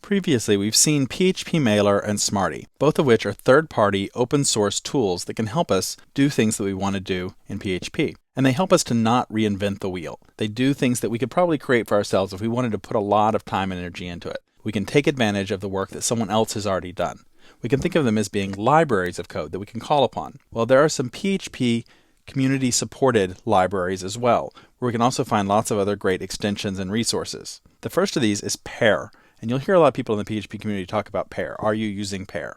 Previously, we've seen PHP Mailer and Smarty, both of which are third-party open-source tools that can help us do things that we want to do in PHP. And they help us to not reinvent the wheel. They do things that we could probably create for ourselves if we wanted to put a lot of time and energy into it. We can take advantage of the work that someone else has already done. We can think of them as being libraries of code that we can call upon. Well, there are some PHP community-supported libraries as well, where we can also find lots of other great extensions and resources. The first of these is Pair. And you'll hear a lot of people in the PHP community talk about Pair. Are you using Pair?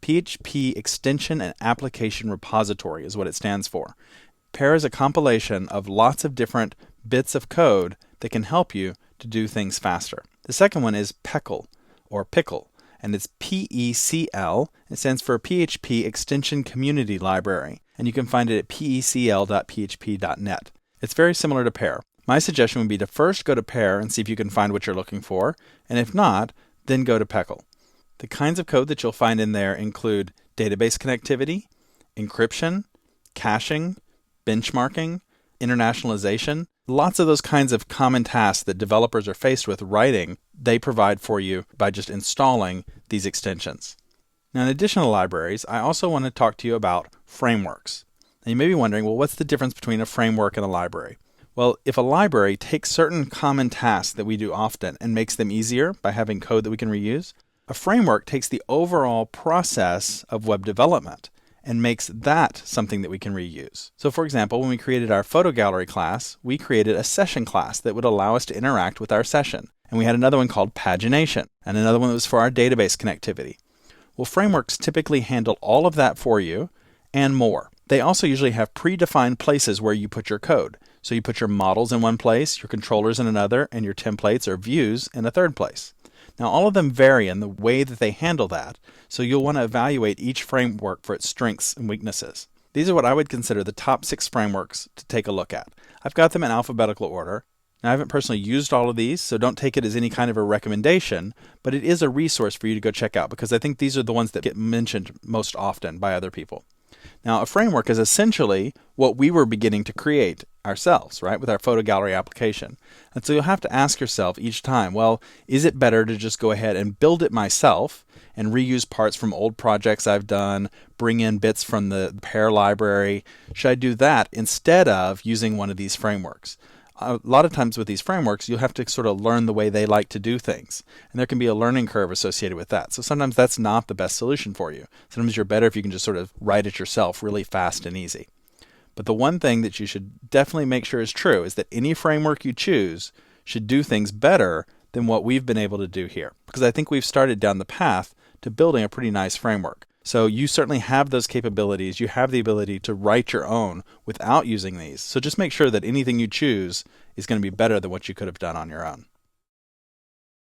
PHP Extension and Application Repository is what it stands for. Pair is a compilation of lots of different bits of code that can help you to do things faster. The second one is Peckle, or Pickle, and it's P-E-C-L. It stands for PHP Extension Community Library, and you can find it at pecl.php.net. It's very similar to Pair. My suggestion would be to first go to Pair and see if you can find what you're looking for, and if not, then go to Peckle. The kinds of code that you'll find in there include database connectivity, encryption, caching, benchmarking, internationalization. Lots of those kinds of common tasks that developers are faced with writing, they provide for you by just installing these extensions. Now, in addition to libraries, I also want to talk to you about frameworks. And you may be wondering, well, what's the difference between a framework and a library? Well, if a library takes certain common tasks that we do often and makes them easier by having code that we can reuse, a framework takes the overall process of web development and makes that something that we can reuse. So for example, when we created our photo gallery class, we created a session class that would allow us to interact with our session. And we had another one called pagination, and another one that was for our database connectivity. Well, frameworks typically handle all of that for you and more. They also usually have predefined places where you put your code. So you put your models in one place, your controllers in another, and your templates or views in a third place. Now all of them vary in the way that they handle that, so you'll want to evaluate each framework for its strengths and weaknesses. These are what I would consider the top 6 frameworks to take a look at. I've got them in alphabetical order. Now I haven't personally used all of these, so don't take it as any kind of a recommendation, but it is a resource for you to go check out because I think these are the ones that get mentioned most often by other people. Now, a framework is essentially what we were beginning to create ourselves, right, with our photo gallery application. And so you'll have to ask yourself each time, well, is it better to just go ahead and build it myself and reuse parts from old projects I've done, bring in bits from the Pair library? Should I do that instead of using one of these frameworks? A lot of times with these frameworks, you'll have to sort of learn the way they like to do things. And there can be a learning curve associated with that. So sometimes that's not the best solution for you. Sometimes you're better if you can just sort of write it yourself really fast and easy. But the one thing that you should definitely make sure is true is that any framework you choose should do things better than what we've been able to do here. Because I think we've started down the path to building a pretty nice framework. So you certainly have those capabilities. You have the ability to write your own without using these. So just make sure that anything you choose is going to be better than what you could have done on your own.